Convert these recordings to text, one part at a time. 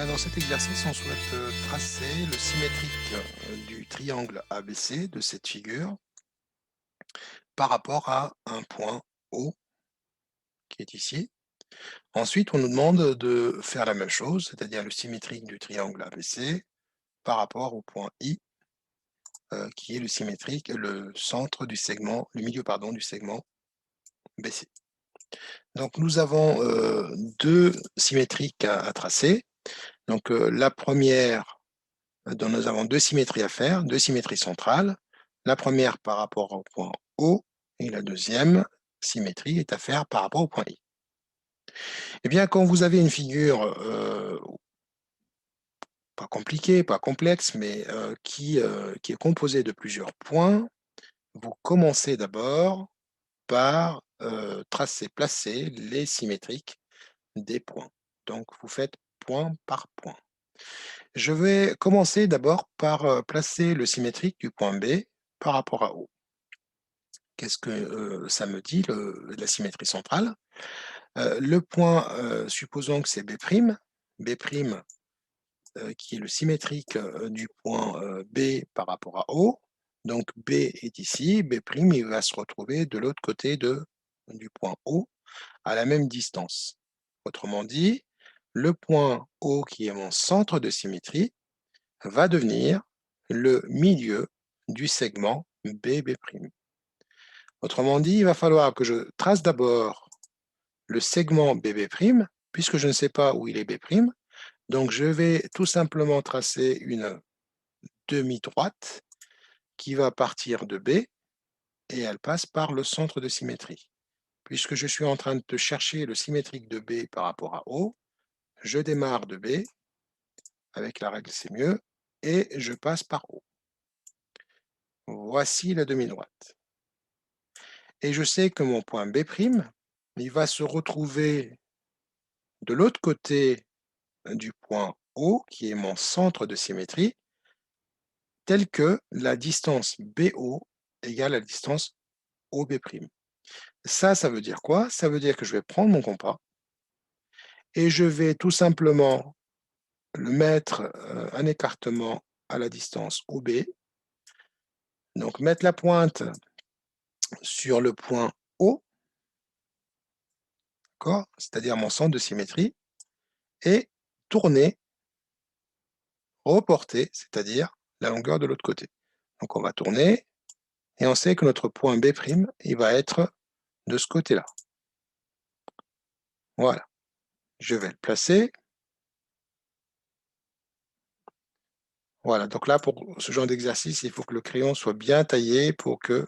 bien, dans cet exercice, on souhaite tracer le symétrique du triangle ABC de cette figure par rapport à un point O qui est ici. Ensuite, on nous demande de faire la même chose, c'est-à-dire le symétrique du triangle ABC par rapport au point I, qui est le symétrique, le centre du segment, le milieu, pardon, du segment BC. Donc, nous avons deux symétriques à tracer. Donc, la première, donc nous avons deux symétries à faire, deux symétries centrales. La première par rapport au point O et la deuxième symétrie est à faire par rapport au point I. Eh bien, quand vous avez une figure pas compliquée, pas complexe, mais qui est composée de plusieurs points, vous commencez d'abord par placer les symétriques des points. Donc, vous faites point par point. Je vais commencer d'abord par placer le symétrique du point B par rapport à O. Qu'est-ce que ça me dit, la symétrie centrale? Le point, supposons que c'est B', B', qui est le symétrique du point B par rapport à O. Donc B est ici, B', il va se retrouver de l'autre côté du point O, à la même distance. Autrement dit, le point O, qui est mon centre de symétrie, va devenir le milieu du segment BB'. Autrement dit, il va falloir que je trace d'abord le segment BB', puisque je ne sais pas où il est B'. Donc, je vais tout simplement tracer une demi-droite qui va partir de B et elle passe par le centre de symétrie. Puisque je suis en train de chercher le symétrique de B par rapport à O, je démarre de B, avec la règle c'est mieux, et je passe par O. Voici la demi-droite. Et je sais que mon point B', il va se retrouver de l'autre côté du point O, qui est mon centre de symétrie, tel que la distance BO égale la distance OB'. Ça veut dire quoi? Ça veut dire que je vais prendre mon compas et je vais tout simplement le mettre un écartement à la distance OB. Donc mettre la pointe sur le point O, c'est-à-dire mon centre de symétrie, et tourner, reporter, c'est-à-dire la longueur de l'autre côté. Donc on va tourner et on sait que notre point B', il va être de ce côté-là. Voilà, je vais le placer. Voilà, donc là, pour ce genre d'exercice, il faut que le crayon soit bien taillé pour que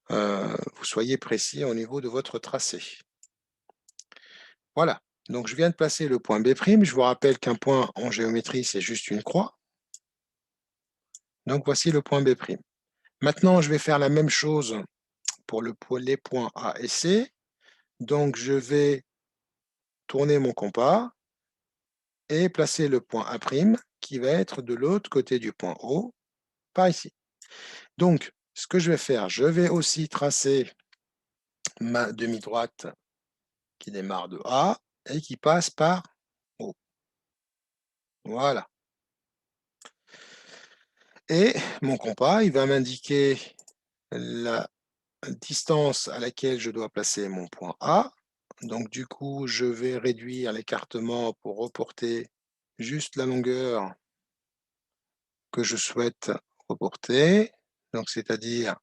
vous soyez précis au niveau de votre tracé. Voilà, donc je viens de placer le point B'. Je vous rappelle qu'un point en géométrie, c'est juste une croix. Donc voici le point B'. Maintenant, je vais faire la même chose pour les points A et C. Donc je vais tourner mon compas et placer le point A' qui va être de l'autre côté du point O, par ici. Donc, ce que je vais faire, je vais aussi tracer ma demi-droite qui démarre de A et qui passe par O. Voilà. Et mon compas, il va m'indiquer la distance à laquelle je dois placer mon point A. Donc, du coup, je vais réduire l'écartement pour reporter juste la longueur que je souhaite reporter. Donc, c'est-à-dire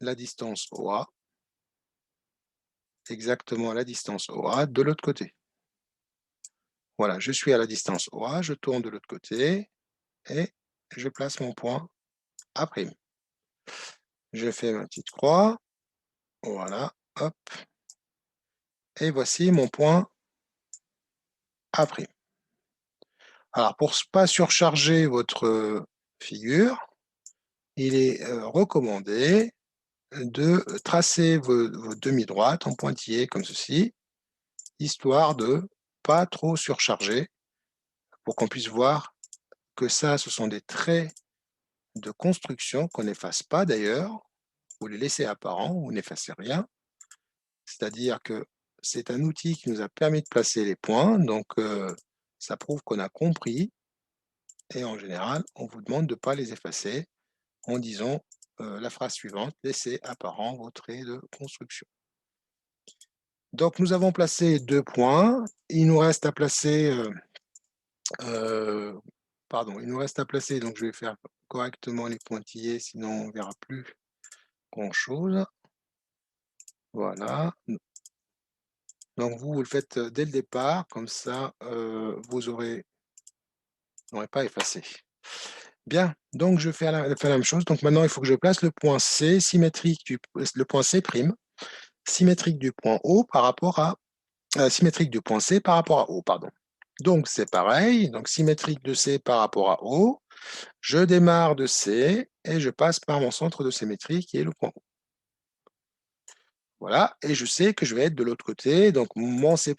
la distance OA, exactement la distance OA de l'autre côté. Voilà, je suis à la distance OA, je tourne de l'autre côté et je place mon point A'. Je fais ma petite croix, voilà, hop, et voici mon point A'. Alors, pour ne pas surcharger votre figure, il est recommandé de tracer vos demi-droites en pointillés comme ceci, histoire de pas trop surcharger, pour qu'on puisse voir que ça, ce sont des traits de construction qu'on n'efface pas d'ailleurs. Vous les laissez apparents, vous n'effacez rien. C'est-à-dire que c'est un outil qui nous a permis de placer les points. Donc, Ça prouve qu'on a compris et en général, on vous demande de ne pas les effacer en disant la phrase suivante: «Laissez apparent vos traits de construction». Donc nous avons placé 2 points. Il nous reste à placer, il nous reste à placer, donc je vais faire correctement les pointillés, sinon on ne verra plus grand-chose. Voilà. Donc vous le faites, dès le départ, comme ça, vous n'aurez pas effacé. Bien, donc je fais la même chose. Donc maintenant, il faut que je place le point C symétrique le point C prime, symétrique du point O par rapport à symétrique du point C par rapport à O, pardon. Donc c'est pareil, donc symétrique de C par rapport à O. Je démarre de C et je passe par mon centre de symétrie qui est le point O. Voilà, et je sais que je vais être de l'autre côté, donc mon C',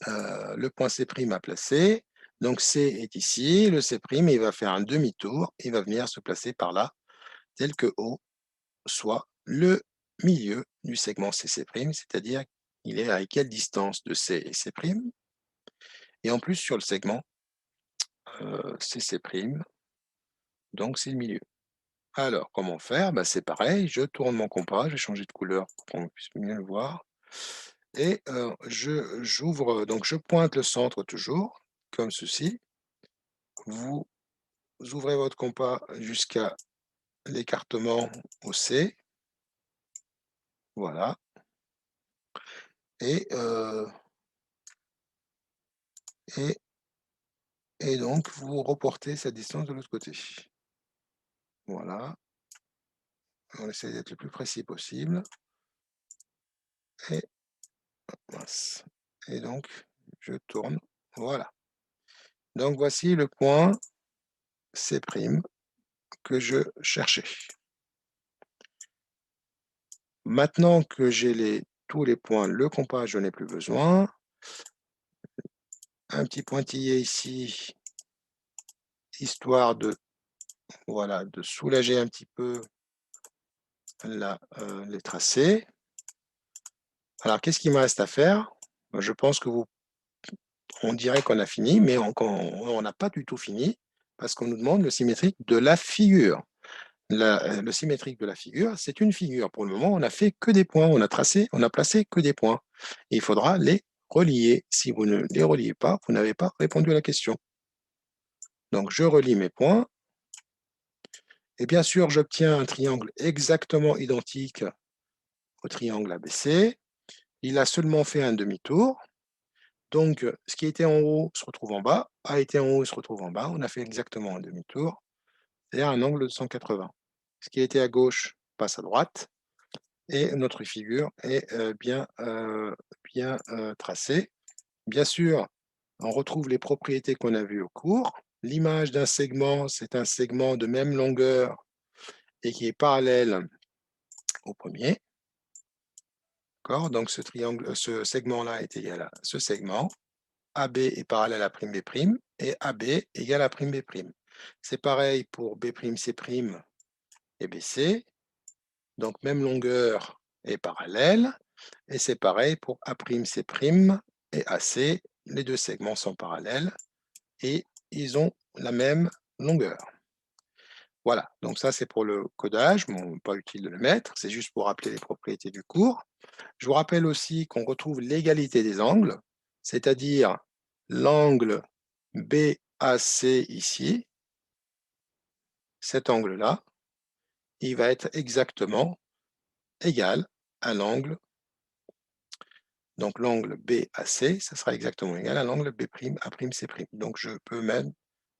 le point C' à placer. Donc C est ici, le C', il va faire un demi-tour, il va venir se placer par là, tel que O soit le milieu du segment CC', c'est-à-dire il est à quelle distance de C et C', et en plus sur le segment CC', donc c'est le milieu. Alors, comment faire? Bah, c'est pareil, je tourne mon compas, je vais changer de couleur pour qu'on puisse mieux le voir. Et j'ouvre, donc je pointe le centre toujours, comme ceci. Vous ouvrez votre compas jusqu'à l'écartement au C. Voilà. Et, et, et donc, vous reportez cette distance de l'autre côté. Voilà. On essaie d'être le plus précis possible. Et mince. Et donc, je tourne. Voilà. Donc, voici le point C' que je cherchais. Maintenant que j'ai tous les points, le compas, je n'ai plus besoin. Un petit pointillé ici, histoire de, voilà, de soulager un petit peu les tracés. Alors, qu'est-ce qu'il me reste à faire? Je pense que on dirait qu'on a fini, mais on n'a pas du tout fini, parce qu'on nous demande le symétrique de la figure. Le symétrique de la figure, c'est une figure. Pour le moment, on n'a fait que des points, on a placé que des points. Et il faudra les relier. Si vous ne les reliez pas, vous n'avez pas répondu à la question. Donc, je relie mes points. Et bien sûr, j'obtiens un triangle exactement identique au triangle ABC. Il a seulement fait un demi-tour. Donc, ce qui était en haut se retrouve en bas, a été en haut se retrouve en bas. On a fait exactement un demi-tour, c'est-à-dire un angle de 180. Ce qui était à gauche passe à droite et notre figure est bien tracée. Bien sûr, on retrouve les propriétés qu'on a vues au cours. L'image d'un segment, c'est un segment de même longueur et qui est parallèle au premier. Donc ce segment-là est égal à ce segment. AB est parallèle à prime B' et AB égale à prime B'. C'est pareil pour B'C' et BC. Donc même longueur est parallèle. Et c'est pareil pour A'C' et AC. Les deux segments sont parallèles et ils ont la même longueur. Voilà, donc ça c'est pour le codage, bon, pas utile de le mettre, c'est juste pour rappeler les propriétés du cours. Je vous rappelle aussi qu'on retrouve l'égalité des angles, c'est-à-dire l'angle BAC ici, cet angle-là, il va être exactement égal à l'angle, donc l'angle BAC, ça sera exactement égal à l'angle B'A'C'. Donc je peux même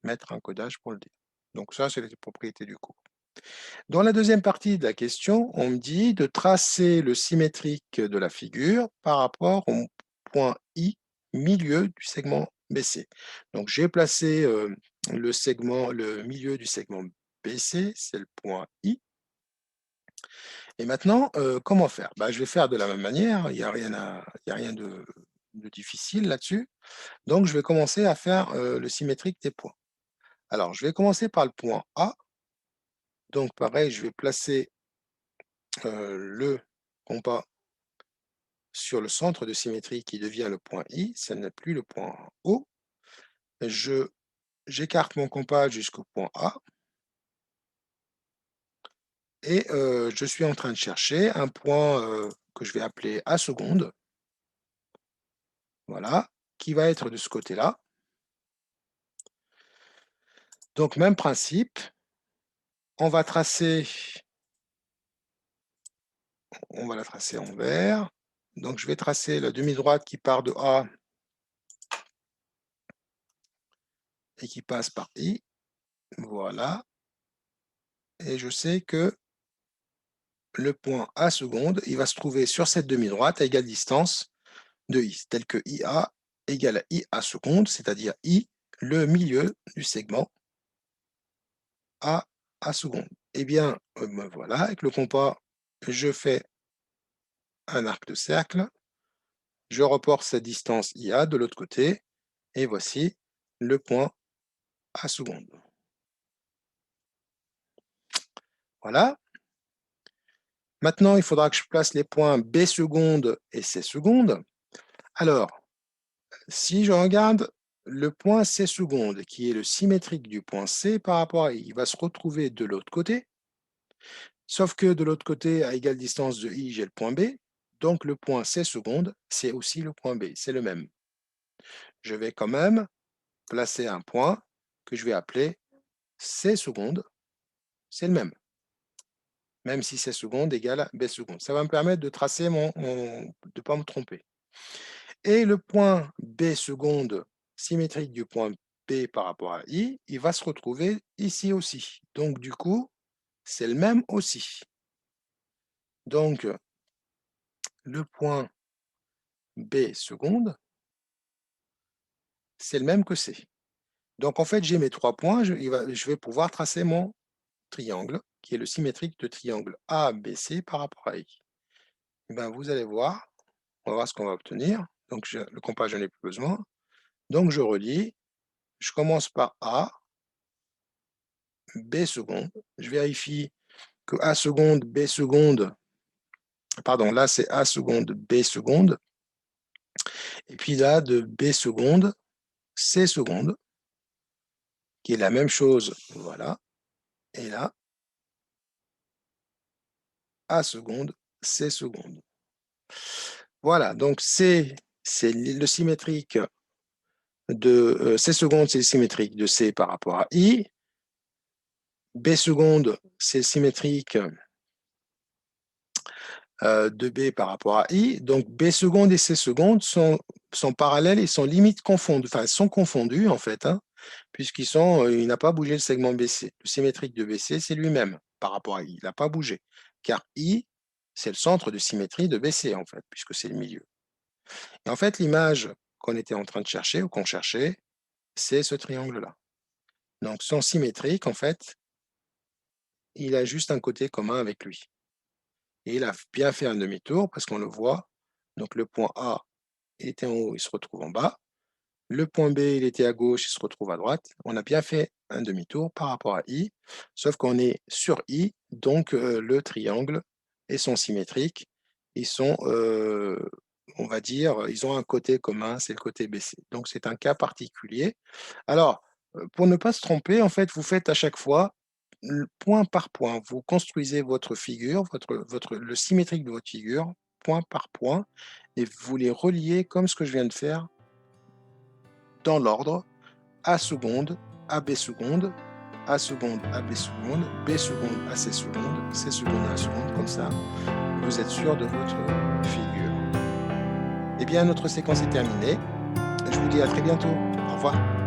mettre un codage pour le dire. Donc ça, c'est les propriétés du cours. Dans la deuxième partie de la question, on me dit de tracer le symétrique de la figure par rapport au point I, milieu du segment BC. Donc j'ai placé le milieu du segment BC, c'est le point I. Et maintenant, comment faire? Je vais faire de la même manière, il n'y a rien de difficile là-dessus. Donc je vais commencer à faire le symétrique des points. Alors je vais commencer par le point A. Donc pareil, je vais placer le compas sur le centre de symétrie qui devient le point I, ce n'est plus le point O. J'écarte mon compas jusqu'au point A et je suis en train de chercher un point que je vais appeler A seconde, voilà, qui va être de ce côté-là. Donc même principe, on va la tracer en vert. Donc je vais tracer la demi-droite qui part de A et qui passe par I, voilà. Et je sais que le point A seconde, il va se trouver sur cette demi-droite à égale distance de I, tel que IA égale à IA seconde, c'est-à-dire I, le milieu du segment A seconde. Eh bien, me voilà, avec le compas, je fais un arc de cercle, je reporte cette distance IA de l'autre côté, et voici le point A seconde. Voilà. Maintenant, il faudra que je place les points B seconde et C seconde. Alors, si je regarde le point C seconde, qui est le symétrique du point C par rapport à I, il va se retrouver de l'autre côté, sauf que de l'autre côté, à égale distance de I, j'ai le point B, donc le point C seconde, c'est aussi le point B, c'est le même. Je vais quand même placer un point que je vais appeler C seconde, c'est le même si C seconde égale B seconde. Ça va me permettre de tracer de ne pas me tromper. Et le point B seconde symétrique du point B par rapport à I, il va se retrouver ici aussi. Donc du coup, c'est le même aussi. Donc le point B seconde, c'est le même que C. Donc en fait, j'ai mes 3 points, je vais pouvoir tracer mon triangle, qui est le symétrique de triangle ABC par rapport à I. Et bien, vous allez voir, on va voir ce qu'on va obtenir. Donc le compas, je n'en ai plus besoin. Donc je relie, je commence par A, B seconde, je vérifie que A seconde, B seconde, pardon, là c'est A seconde, B seconde, et puis là de B seconde, C seconde, qui est la même chose, voilà, et là, A seconde, C seconde. Voilà, donc c'est le symétrique de C seconde, c'est le symétrique de C par rapport à I, B seconde, c'est symétrique de B par rapport à I. Donc B seconde et C seconde sont parallèles et sont limite confondus, enfin sont confondus en fait, hein, puisqu'ils sont, il n'a pas bougé le segment BC. Le symétrique de BC, c'est lui-même par rapport à I, il n'a pas bougé, car I, c'est le centre de symétrie de BC en fait, puisque c'est le milieu. Et en fait, l'image qu'on était en train de chercher ou qu'on cherchait, c'est ce triangle-là. Donc son symétrique, en fait, il a juste un côté commun avec lui. Et il a bien fait un demi-tour parce qu'on le voit. Donc le point A était en haut, il se retrouve en bas. Le point B, il était à gauche, il se retrouve à droite. On a bien fait un demi-tour par rapport à I, sauf qu'on est sur I, donc le triangle et son symétrique, ils sont, on va dire, ils ont un côté commun, c'est le côté BC. Donc c'est un cas particulier. Alors, pour ne pas se tromper, en fait, vous faites à chaque fois point par point. Vous construisez votre figure, le symétrique de votre figure, point par point, et vous les reliez comme ce que je viens de faire dans l'ordre A seconde, AB seconde, A seconde, AB seconde, B seconde, AC seconde, C seconde, A seconde, comme ça, vous êtes sûr de votre figure. Eh bien, notre séquence est terminée. Je vous dis à très bientôt. Au revoir.